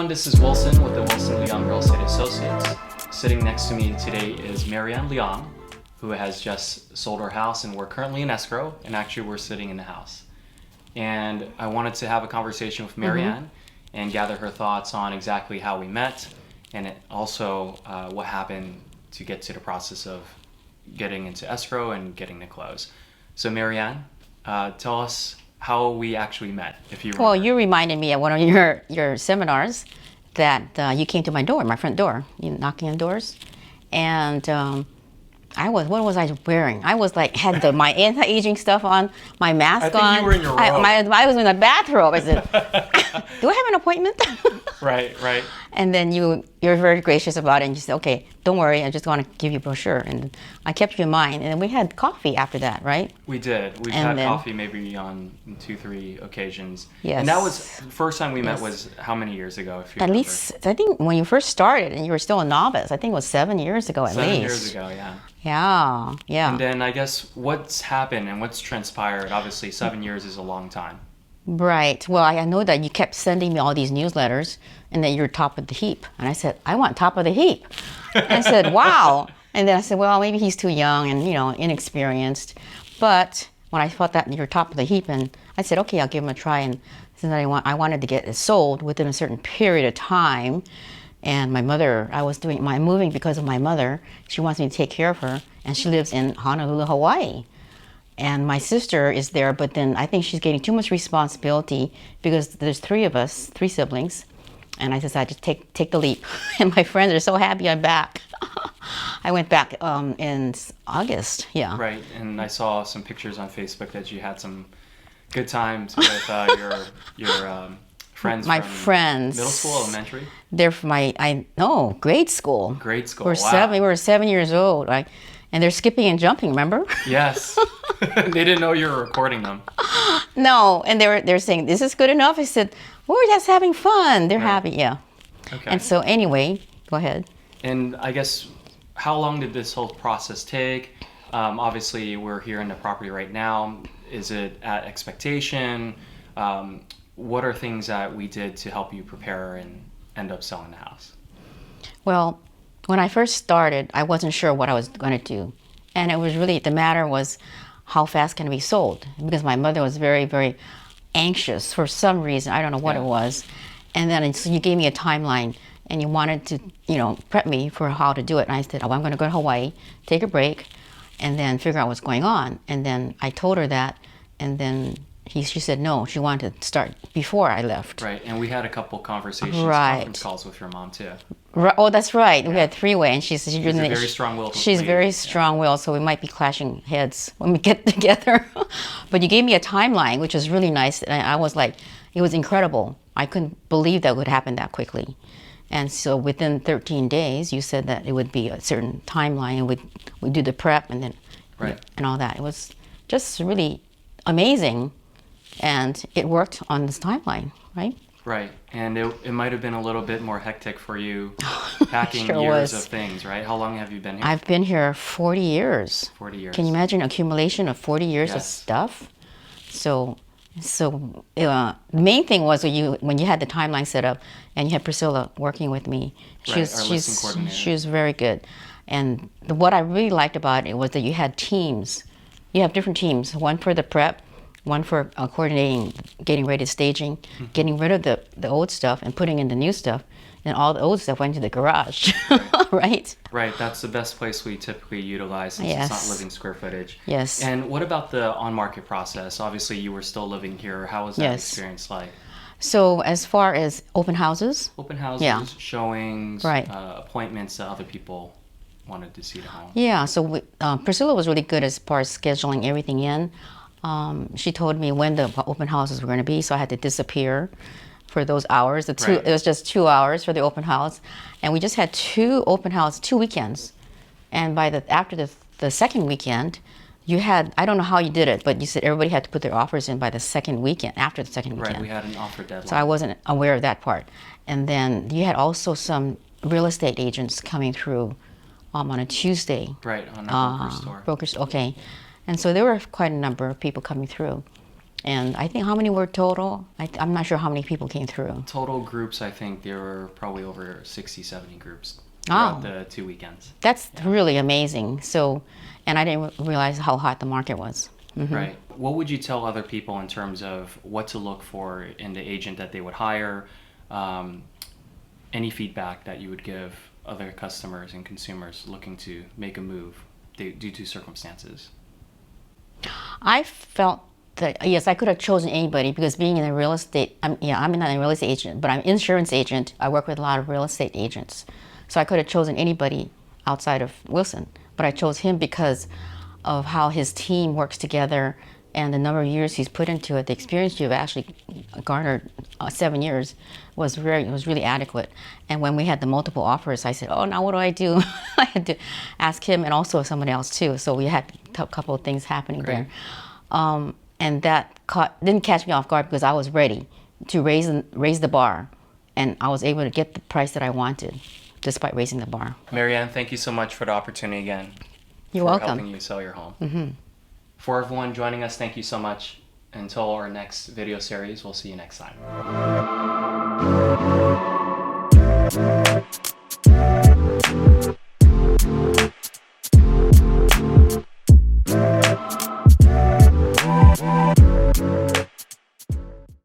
everyone, this is Wilson with the Wilson Leong Real Estate Associates. Sitting next to me today is Maryanne Leong, who has just sold her house, and we're currently in escrow, and actually we're sitting in the house. And I wanted to have a conversation with Maryanne and gather her thoughts on exactly how we met, and also what happened to get to the process of getting into escrow and getting to close. So Maryanne, tell us how we actually met, if you remember. Well, you reminded me at one of your seminars that you came to my door, my front door, you knocking on doors, and what was I wearing? I was like, had my anti-aging stuff on, my mask on. I think you were in your robe. I was in a bathrobe. I said, do I have an appointment? Right. And then you're very gracious about it, and you said, okay, don't worry, I just want to give you a brochure. And I kept you in mind, and then we had coffee after that, right? We did. We've had coffee maybe on 2-3 occasions. Yes. And that was, the first time we met was how many years ago, if you At remember? least, I think when you first started, and you were still a novice, I think it was 7 years ago at least. 7 years ago, yeah. Yeah. And then I guess what's happened and what's transpired, obviously 7 years is a long time. Right. Well, I know that you kept sending me all these newsletters and that you're top of the heap. And I said, I want top of the heap. And I said, wow. And then I said, well, maybe he's too young and, inexperienced. But when I thought that you're top of the heap, and I said, okay, I'll give him a try. And since I wanted to get it sold within a certain period of time. And my mother, I was doing my moving because of my mother. She wants me to take care of her. And she lives in Honolulu, Hawaii. And my sister is there, but then I think she's getting too much responsibility because there's 3 of us, 3 siblings. And I decided to take the leap. And my friends are so happy I'm back. I went back in August, yeah. Right, and I saw some pictures on Facebook that you had some good times with your friends. My from friends. Middle school, elementary? They're from grade school. Grade school, Wow. We were 7 years old, right? And they're skipping and jumping, remember? Yes. They didn't know you were recording them. No, and they're saying, this is good enough? I said, we're just having fun. They're happy, yeah. Okay. And so anyway, go ahead. And I guess, how long did this whole process take? Obviously, we're here in the property right now. Is it at expectation? What are things that we did to help you prepare and end up selling the house? Well, when I first started, I wasn't sure what I was going to do. And it was really, the matter was, how fast can it be sold? Because my mother was very, very anxious for some reason. I don't know what it was. And then so you gave me a timeline, and you wanted to, prep me for how to do it. And I said, I'm going to go to Hawaii, take a break, and then figure out what's going on. And then I told her that, and then she said no, she wanted to start before I left. Right, and we had a couple conversations, conference calls with your mom too. Right. Oh, that's right. We had 3-way, and she said she's very strong-willed. She's very strong-willed, so we might be clashing heads when we get together. But you gave me a timeline, which was really nice, and I was like, it was incredible. I couldn't believe that would happen that quickly. And so within 13 days, you said that it would be a certain timeline, and we'd do the prep and then and all that. It was just really amazing, and it worked on this timeline, right? Right, and it might have been a little bit more hectic for you, packing Sure years was. of things, right? How long have you been here? I've been here 40 years. 40 years. Can you imagine accumulation of 40 years of stuff? So the main thing was when you had the timeline set up, and you had Priscilla working with me. Our listing coordinator. She was very good. And what I really liked about it was that you had teams. You have different teams, one for the prep, one for coordinating, getting ready to staging, getting rid of the old stuff and putting in the new stuff. And all the old stuff went to the garage, right? Right, that's the best place we typically utilize since it's not living square footage. Yes. And what about the on-market process? Obviously, you were still living here. How was that experience like? So as far as open houses? Open houses, showings, right. Appointments that other people wanted to see the home. Yeah, so Priscilla was really good as far as scheduling everything in. She told me when the open houses were going to be, so I had to disappear for those hours. It was just 2 hours for the open house, and we just had 2 open houses, 2 weekends. And after the second weekend, you had, I don't know how you did it, but you said everybody had to put their offers in by the second weekend, after the second weekend. Right, we had an offer deadline. So I wasn't aware of that part. And then you had also some real estate agents coming through on a Tuesday. Right, on a broker's tour. Okay. And so there were quite a number of people coming through. And I think how many were total? I'm not sure how many people came through. Total groups, I think there were probably over 60, 70 groups Oh. throughout the 2 weekends. That's really amazing. So, and I didn't realize how hot the market was. Right. What would you tell other people in terms of what to look for in the agent that they would hire? Any feedback that you would give other customers and consumers looking to make a move due to circumstances? I felt that, yes, I could have chosen anybody because being in a real estate, I'm not a real estate agent, but I'm an insurance agent. I work with a lot of real estate agents. So I could have chosen anybody outside of Wilson, but I chose him because of how his team works together and the number of years he's put into it. The experience you've actually garnered 7 years was really adequate. And when we had the multiple offers, I said, oh, now what do I do? I had to ask him and also somebody else too. So we had a couple of things happening there. And that didn't catch me off guard because I was ready to raise the bar, and I was able to get the price that I wanted despite raising the bar. Maryanne, thank you so much for the opportunity again. You're for welcome. helping you sell your home. For everyone joining us, thank you so much. Until our next video series, we'll see you next time.